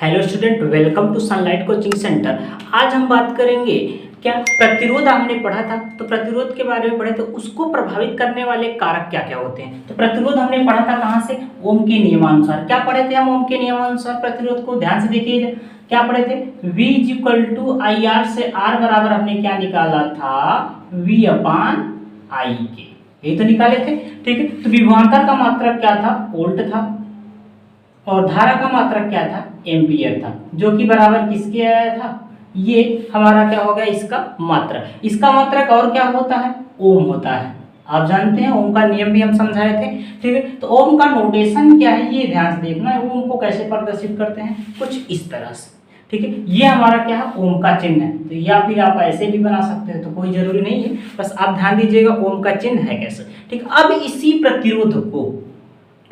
Hello student, welcome to Sunlight coaching centre. आज हम बात करेंगे क्या प्रतिरोध हमने पढ़ा था, तो प्रतिरोध के बारे में पढ़े तो उसको प्रभावित करने वाले कारक क्या क्या होते हैं। तो प्रतिरोध हमने पढ़ा था कहाँ से, ओम के नियमानुसार। क्या पढ़े थे हम ओम के नियमानुसार प्रतिरोध को, ध्यान से देखिए क्या पढ़े थे। V = IR से R बराबर हमने क्या निकाला था, V अपान I के, यही तो निकाले थे। ठीक है, तो विभवांतर का मात्रक क्या था, वोल्ट था, और धारा का मात्रक क्या था, एम्पियर था, जो कि बराबर किसके आया था, ये हमारा क्या होगा, इसका मात्रक। इसका मात्रक और क्या होता है, ओम होता है। आप जानते हैं ओम का नियम भी हम समझाए थे। ठीक है, तो ओम का नोटेशन क्या है ये ध्यान से देखना है। ओम को कैसे प्रदर्शित करते हैं, कुछ इस तरह से। ठीक है, ये हमारा क्या है, ओम का चिन्ह है। तो या फिर आप ऐसे भी बना सकते हो, तो कोई जरूरी नहीं है, बस आप ध्यान दीजिएगा ओम का चिन्ह है कैसे। ठीक, अब इसी प्रतिरोध को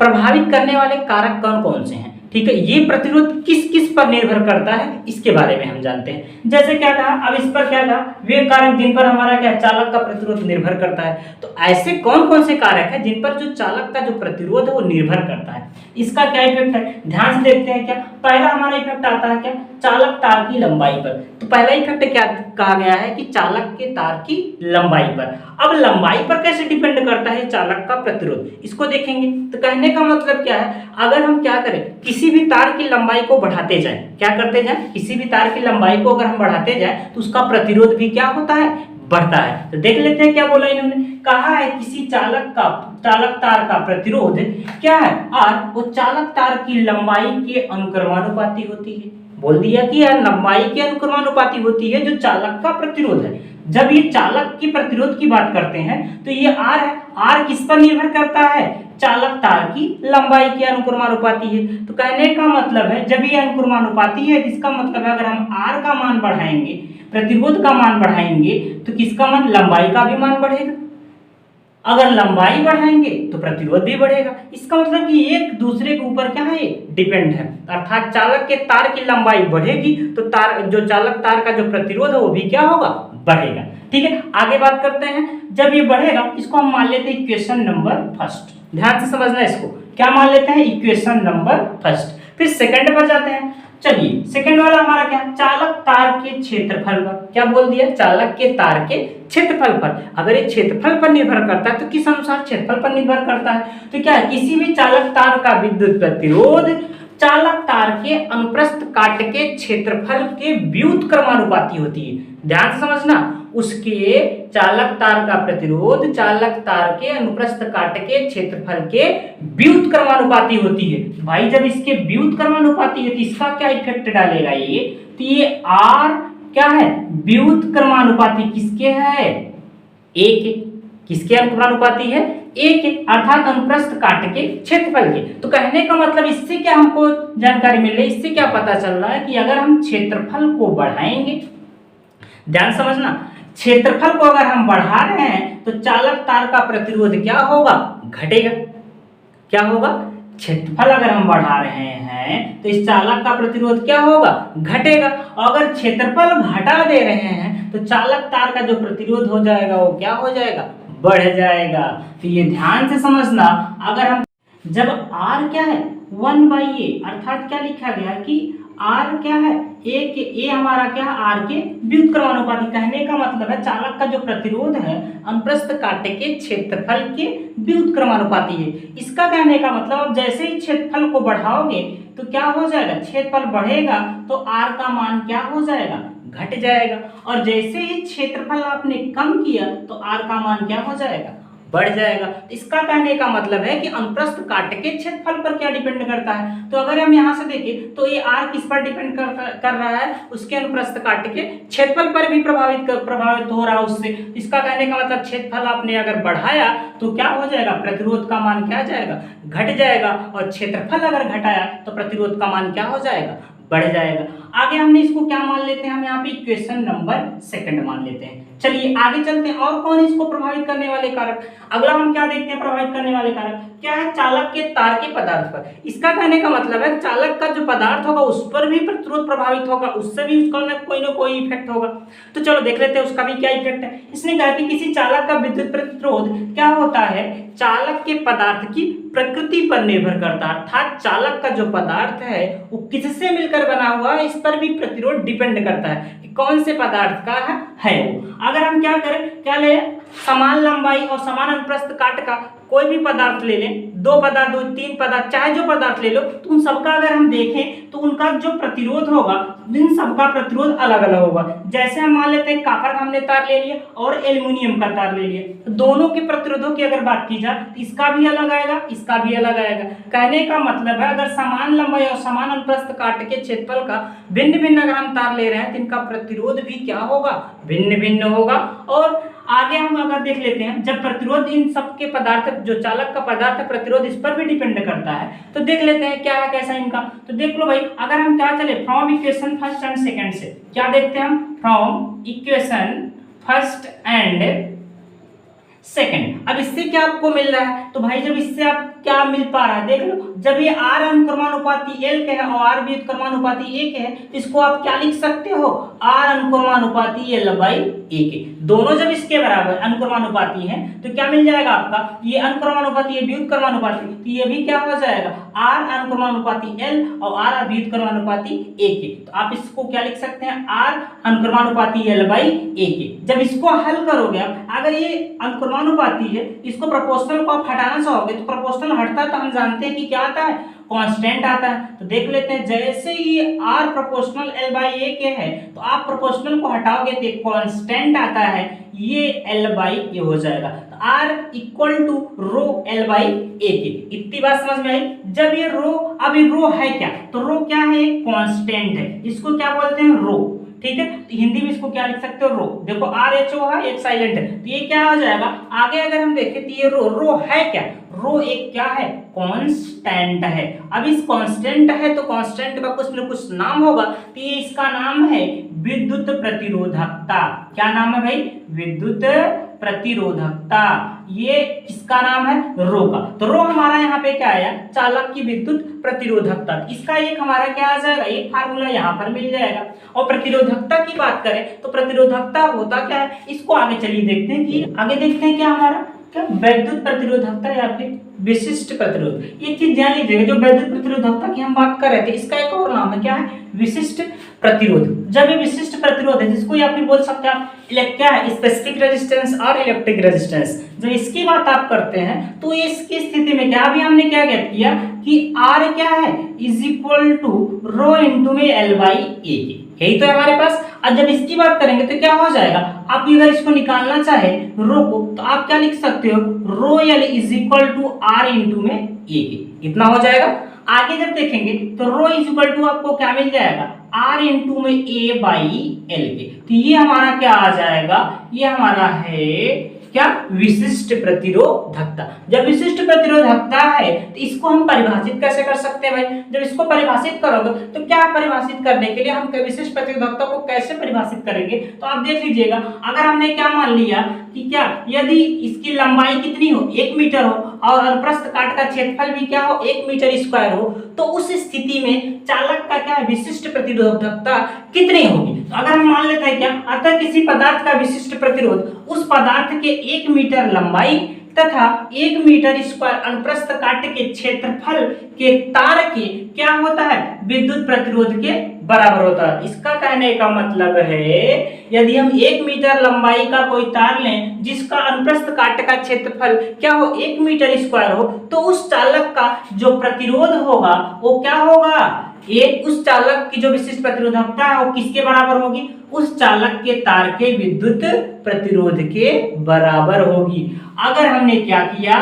प्रभावित करने वाले कारक कौन कौन से हैं। ठीक है, ये प्रतिरोध किस किस पर निर्भर करता है, इसके बारे में हम जानते हैं। जैसे क्या कहा, अब इस पर क्या कहा, वे कारक जिन पर हमारा क्या चालक का प्रतिरोध निर्भर करता है। तो ऐसे कौन कौन से कारक हैं जिन पर जो चालक का जो प्रतिरोध है वो निर्भर करता है। इसका क्या इफेक्ट है, ध्यान से देखते हैं। क्या पहला हमारा इफेक्ट आता है, क्या चालक तार की लंबाई पर। तो पहला इफेक्ट क्या कहा गया है कि चालक के तार की लंबाई पर। अब लंबाई पर कैसे डिपेंड करता है चालक का प्रतिरोध, इसको देखेंगे। तो कहने का मतलब क्या है, अगर हम क्या करें, किसी भी तार की लंबाई को बढ़ाते जाएं, क्या करते जाएं, किसी भी तार की लंबाई को अगर हम बढ़ाते जाएं तो उसका प्रतिरोध भी क्या होता है, बढ़ता है। तो देख लेते हैं क्या बोला इन्होंने, कहा है किसी चालक तार का प्रतिरोध क्या है, आर, वो चालक तार की लंबाई के अनुक्रमानुपाती होती है। बोल दिया कि यार लंबाई के अनुक्रमानुपाती होती है जो चालक का प्रतिरोध है। जब ये चालक की प्रतिरोध की बात करते हैं तो ये आर है, आर किस पर निर्भर करता है, चालक तार की लंबाई के अनुक्रमानुपाती है। तो कहने का मतलब है जब ये अनुक्रमानुपाती है, इसका मतलब है अगर हम आर का मान बढ़ाएंगे, प्रतिरोध का मान बढ़ाएंगे, तो किसका मान, लंबाई का भी मान बढ़ेगा। अगर लंबाई बढ़ाएंगे तो प्रतिरोध भी बढ़ेगा। इसका मतलब कि एक दूसरे के ऊपर क्या है, डिपेंड है। अर्थात चालक के तार की लंबाई बढ़ेगी तो तार, जो चालक तार का जो प्रतिरोध है वो भी क्या होगा, बढ़ेगा। ठीक है, आगे बात करते हैं। जब ये बढ़ेगा, इसको हम मान लेते हैं इक्वेशन नंबर फर्स्ट। ध्यान से समझना, इसको क्या मान लेते हैं, इक्वेशन नंबर फर्स्ट। फिर सेकंड पर जाते हैं। चलिए, सेकंड वाला हमारा क्या, चालक तार के क्षेत्रफल पर। क्या बोल दिया, चालक के तार के क्षेत्रफल पर। अगर ये क्षेत्रफल पर निर्भर करता है तो किस अनुसार, क्षेत्रफल पर निर्भर करता है। तो क्या है, किसी भी चालक तार का विद्युत प्रतिरोध चालक तार के अनुप्रस्थ काट के क्षेत्रफल के व्युत्क्रमानुपाती होती है। ध्यान से समझना, उसके चालक तार का प्रतिरोध चालक तार के अनुप्रस्थ काट के क्षेत्रफल के व्युत्क्रमानुपाती होती है। भाई जब इसके व्युत्क्रमानुपाती है तो इसका क्या इफेक्ट डालेगा ये, तो ये आर क्या है, व्युत्क्रमानुपाती किसके है, ए के। किसके अनुक्रमानुपाती है, ए के, अर्थात अनुप्रस्थ काट के क्षेत्रफल के। तो कहने का मतलब इससे क्या हमको जानकारी मिल रही है, इससे क्या पता चल रहा है कि अगर हम क्षेत्रफल को बढ़ाएंगे, ध्यान समझना, क्षेत्रफल को अगर हम बढ़ा रहे हैं तो चालक तार का प्रतिरोध क्या होगा, घटेगा। क्या होगा, क्षेत्रफल अगर हम बढ़ा रहे हैं तो इस चालक का प्रतिरोध क्या होगा, घटेगा। और अगर क्षेत्रफल घटा दे रहे हैं तो चालक तार का जो प्रतिरोध हो जाएगा वो क्या हो जाएगा, बढ़ जाएगा। तो ये ध्यान से समझना, अगर हम जब R क्या है 1/a, अर्थात क्या लिखा गया कि R क्या है, ए हमारा क्या है, R के व्युत्क्रमानुपाती। कहने का मतलब है चालक का जो प्रतिरोध है अनुप्रस्थ काट के क्षेत्रफल के व्युत्क्रमानुपाती है। इसका कहने का मतलब जैसे ही क्षेत्रफल को बढ़ाओगे तो क्या हो जाएगा, क्षेत्रफल बढ़ेगा तो R का मान क्या हो जाएगा, घट जाएगा। और जैसे ही क्षेत्रफल आपने कम किया तो R का मान क्या हो जाएगा, बढ़ जाएगा। इसका कहने का मतलब है कि अनुप्रस्थ काट के क्षेत्रफल पर क्या डिपेंड करता है। तो अगर हम यहाँ से देखें तो ये R किस पर डिपेंड कर रहा है, उसके अनुप्रस्थ काट के क्षेत्रफल पर भी प्रभावित हो रहा है उससे। इसका कहने का मतलब क्षेत्रफल आपने अगर बढ़ाया तो क्या हो जाएगा, प्रतिरोध का मान क्या जाएगा, घट जाएगा। और क्षेत्रफल अगर घटाया तो प्रतिरोध का मान क्या हो जाएगा, बढ़ जाएगा। आगे हमने इसको क्या मान लेते हैं, हम यहाँ पे इक्वेशन नंबर सेकंड मान लेते हैं। चलिए आगे चलते हैं, और कौन इसको प्रभावित करने वाले कारक। अगला हम क्या देखते हैं, प्रभावित करने वाले कारक। क्या है, चालक के तार के पदार्थ पर। इसका कहने का मतलब है चालक का जो पदार्थ होगा उस पर भी प्रतिरोध प्रभावित होगा, उससे भी उसका ना कोई इफेक्ट होगा। तो चलो देख लेते हैं उसका भी क्या इफेक्ट है। इसने कहा कि किसी चालक का विद्युत प्रतिरोध क्या होता है, चालक के पदार्थ की प्रकृति पर निर्भर करता है, अर्थात चालक का जो पदार्थ है वो किससे मिलकर बना हुआ है इस पर भी प्रतिरोध डिपेंड करता है कि कौन से पदार्थ का है वो। अगर हम क्या करें, क्या ले, समान लंबाई और समान अनुप्रस्थ काट का कोई भी पदार्थ ले लें, दो पदार्थ, दो तीन पदार्थ, चाहे जो पदार्थ ले लो, तो उन सबका अगर हम देखें तो उनका जो प्रतिरोध होगा, इन सबका प्रतिरोध अलग अलग होगा। जैसे हम मान लेते हैं कॉपर का हमने तार ले लिया और एल्युमिनियम का तार ले लिया, तो दोनों के प्रतिरोधों की अगर बात की जाए तो इसका भी अलग आएगा, इसका भी अलग आएगा। कहने का मतलब है अगर समान लंबाई और समान अनुप्रस्थ काट के क्षेत्रफल का भिन्न भिन्न अगर हम तार ले रहे हैं तो इनका प्रतिरोध भी क्या होगा, भिन्न भिन्न होगा। और आगे हम अगर देख लेते हैं, जब प्रतिरोध इन सब के पदार्थ, जो चालक का पदार्थ है, प्रतिरोध इस पर भी डिपेंड करता है, तो देख लेते हैं क्या है कैसा इनका। तो देख लो भाई, अगर हम क्या चले from equation first and second से, क्या देखते हैं हम, from equation first and second. अब इससे क्या आपको मिल रहा है, तो भाई जब इससे आप क्या मिल पा रहा है देख लो, जब ये r अनुक्रमानुपाती l के है और r भी अनुक्रमानुपाती a के है, तो इसको आप क्या लिख सकते हो, r अनुक्रमानुपाती l बाई a के। दोनों जब इसके बराबर अनुक्रमानुपाती हैं तो क्या मिल जाएगा आपका, ये अनुक्रमानुपाती ये व्युत्क्रमानुपाती, तो ये भी क्या हो जाएगा, r अनुक्रमानुपाती l और r व्युत्क्रमानुपाती a के। तो आप इसको क्या लिख सकते हैं, r अनुक्रमानुपाती l बाई a के। जब इसको हल करोगे आप, अगर ये अनुक्रमानुपाती है, इसको प्रोपोर्शनल को आप हटाना चाहोगे तो प्रोपोर्शनल हटता है तो हम जानते हैं कि क्या आता है, कांस्टेंट आता है। तो देख लेते हैं, जैसे ये r proportional l by a के है तो आप प्रोपोर्शनल को हटाओगे तो एक कांस्टेंट आता है, ये l बाई a हो जाएगा। तो r equal to rho l by a के। इतनी बात समझ में आई। जब ये रो, अब ये रो है क्या, तो रो क्या है, कांस्टेंट है, इसको क्या बोलते हैं, रो, ठीक है। तो हिंदी में इसको क्या लिख सकते हो, रो। देखो आर एच ओ है, एक साइलेंट है, तो ये क्या हो जाएगा। आगे अगर हम देखें तो ये रो है क्या, रो एक क्या है, कांस्टेंट है। अब इस कांस्टेंट है तो कांस्टेंट का कुछ न कुछ नाम होगा, तो ये इसका नाम है विद्युत प्रतिरोधकता। क्या नाम है भाई, विद्युत प्रतिरोधकता। ये किसका नाम है, रो का। तो रो हमारा यहाँ पे क्या आया, चालक की विद्युत प्रतिरोधकता। इसका एक हमारा क्या आ जाएगा, एक फार्मूला यहाँ पर मिल जाएगा। और प्रतिरोधकता की बात करें तो प्रतिरोधकता होता क्या है, इसको आगे चलिए देखते हैं कि आगे देखते हैं क्या हमारा, क्या वैद्युत प्रतिरोधकता या फिर विशिष्ट प्रतिरोध। एक चीज ध्यान लीजिएगा, जो वैद्युत प्रतिरोधकता की हम बात कर रहे थे, इसका एक और नाम है, क्या है, विशिष्ट प्रतिरोध। जब ये विशिष्ट प्रतिरोध है, जिसको या फिर बोल सकते हैं आप क्या है, स्पेसिफिक रेजिस्टेंस और इलेक्ट्रिक रेजिस्टेंस, जब इसकी बात आप करते हैं तो इसकी स्थिति में क्या, अभी हमने क्या ज्ञात किया कि R क्या है, is equal to rho into में L बाई A के, यही तो है हमारे पास। अब जब इसकी बात करेंगे तो क्या हो जाएगा, आप अगर इसको निकालना चाहे रो को, तो आप क्या लिख सकते हो, rho L is equal to R into में A के, इतना हो जाएगा। आगे जब देखेंगे तो रो इज इक्वल टू आपको क्या मिल जाएगा, R इंटू में A बाई L के। तो ये हमारा क्या आ जाएगा, ये हमारा है क्या, विशिष्ट प्रतिरोधकता। जब विशिष्ट प्रतिरोधकता है तो इसको हम परिभाषित कैसे कर सकते हैं भाई, जब इसको परिभाषित करोगे तो क्या परिभाषित करने के लिए हम विशिष्ट प्रतिरोधकता को कैसे परिभाषित करेंगे, तो आप देख लीजिएगा। अगर हमने क्या मान लिया कि क्या, यदि इसकी लंबाई कितनी हो, 1 मीटर हो, और अनुप्रस्थ काट का क्षेत्रफल भी क्या हो, 1 मीटर स्क्वायर हो, तो उस स्थिति में चालक का क्या है, विशिष्ट प्रतिरोधकता कितनी होगी। तो अगर हम मान लेते हैं क्या, अतः किसी पदार्थ का विशिष्ट प्रतिरोध उस पदार्थ के 1 मीटर लंबाई तथा 1 मीटर स्क्वायर अनुप्रस्थ काट के क्षेत्रफल के तार के क्या होता है, विद्युत प्रतिरोध के बराबर होता है। इसका कहने का मतलब है, यदि हम 1 मीटर लंबाई का कोई तार लें जिसका अनुप्रस्थ काट का क्षेत्रफल क्या हो, 1 मीटर स्क्वायर हो, तो उस चालक का जो प्रतिरोध होगा वो क्या होगा, एक उस चालक की जो विशिष्ट प्रतिरोधकता है वो किसके बराबर होगी, उस चालक के तार के विद्युत प्रतिरोध के बराबर होगी। अगर हमने क्या किया,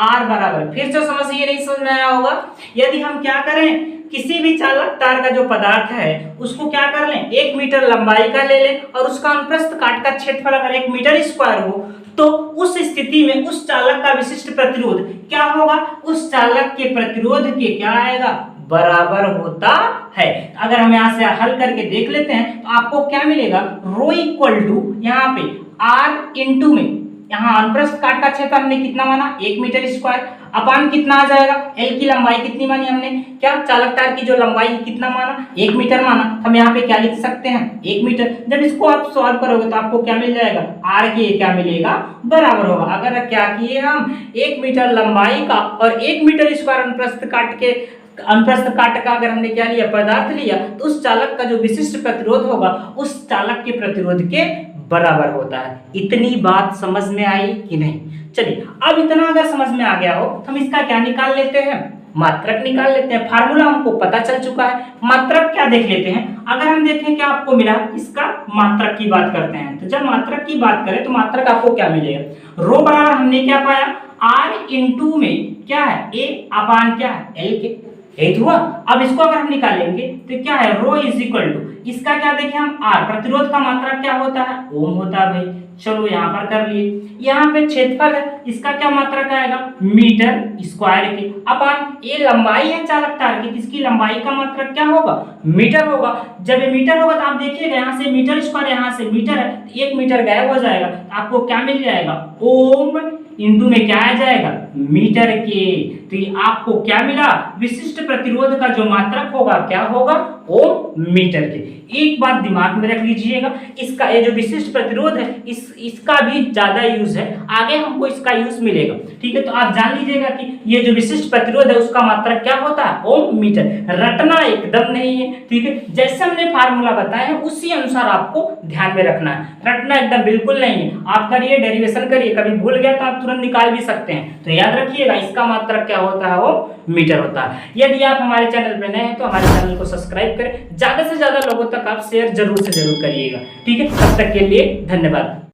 R बराबर, फिर से समझ ये नहीं समझ में आया होगा, यदि हम क्या करें, किसी भी चालक तार का जो पदार्थ है उसको क्या कर लें, 1 मीटर लंबाई का ले लें और उसका अनुप्रस्थ काट का क्षेत्रफल अगर 1 मीटर स्क्वायर हो, तो उस स्थिति में उस चालक का विशिष्ट प्रतिरोध क्या होगा, उस चालक के प्रतिरोध के क्या आएगा, बराबर होता है। अगर हम यहाँ से हल करके देख लेते हैं तो आपको क्या मिलेगा, रो इक्वल टू यहाँ पे R इंटू में यहाँ अनुप्रस्थ काट का क्षेत्र हमने कितना माना 1 मीटर स्क्वायर, अपान कितना आ जाएगा, एल की लंबाई कितनी मानी हमने, क्या चालक तार की जो लंबाई कितना माना 1 मीटर माना। हम यहाँ पे क्या लिख सकते हैं 1 मीटर। जब इसको आप सॉल्व करोगे तो आपको क्या मिल जाएगा, आर के क्या मिलेगा, बराबर होगा। अगर क्या किए हम 1 मीटर लंबाई का और 1 मीटर स्क्वायर अनुप्रस्थ काट का अगर हमने क्या लिया, पदार्थ लिया, तो उस चालक का जो विशिष्ट प्रतिरोध होगा उस चालक के प्रतिरोध के बराबर होता है। इतनी बात समझ में आई कि नहीं? चलिए, अब इतना अगर समझ में आ गया हो तो हम इसका क्या निकाल लेते हैं, मात्रक निकाल लेते हैं। फार्मूला हमको पता चल चुका है, मात्रक क्या देख लेते हैं। अगर हम देखें क्या आपको मिला, इसका मात्रक की बात करते हैं। तो जब मात्रक की बात करें तो मात्रक आपको क्या मिलेगा, रो बराबर हमने क्या पाया, आर इंटू में क्या है, ए अपान क्या है, एल के, यही हुआ। अब इसको अगर हम निकालेंगे तो क्या है, रो इज इक्वल टू, इसका क्या देखें हम, आर, प्रतिरोध का मात्रक क्या होता है, ओम होता है भाई। चलो यहाँ पर कर लिए। यहाँ पे क्षेत्रफल है, इसका क्या मात्रक आएगा, मीटर स्क्वायर के, अपान ये लंबाई है चालक तार की, इसकी लंबाई का मात्रक क्या होगा, मीटर होगा। जब ये मीटर होगा तो आप देखिएगा यहाँ से मीटर स्क्वायर, यहाँ से मीटर है, 1 मीटर गायब हो जाएगा, तो आपको क्या मिल जाएगा, ओम इंटू में क्या आ जाएगा, मीटर के। तो ये आपको क्या मिला, विशिष्ट प्रतिरोध का जो मात्रक होगा क्या होगा, ओम मीटर के। एक बात दिमाग में रख लीजिएगा, इसका ये जो विशिष्ट प्रतिरोध है इसका भी ज्यादा यूज है, आगे हमको इसका यूज मिलेगा, ठीक है। तो आप जान लीजिएगा कि ये जो विशिष्ट प्रतिरोध है उसका मात्रक क्या होता है, ओम मीटर। रटना एकदम नहीं है, ठीक है। जैसे हमने फार्मूला बताया है उसी अनुसार आपको ध्यान में रखना है, रटना एकदम बिल्कुल नहीं है। आप करिए, डेरिवेशन करिए, कभी भूल गया तो आप तुरंत निकाल भी सकते हैं। तो याद रखिएगा इसका मात्रक क्या होता है, वो मीटर होता है। यदि आप हमारे चैनल पे नए हैं तो हमारे चैनल को सब्सक्राइब करें, ज्यादा से ज्यादा लोगों तक आप शेयर जरूर से जरूर करिएगा, ठीक है। तब तक के लिए धन्यवाद।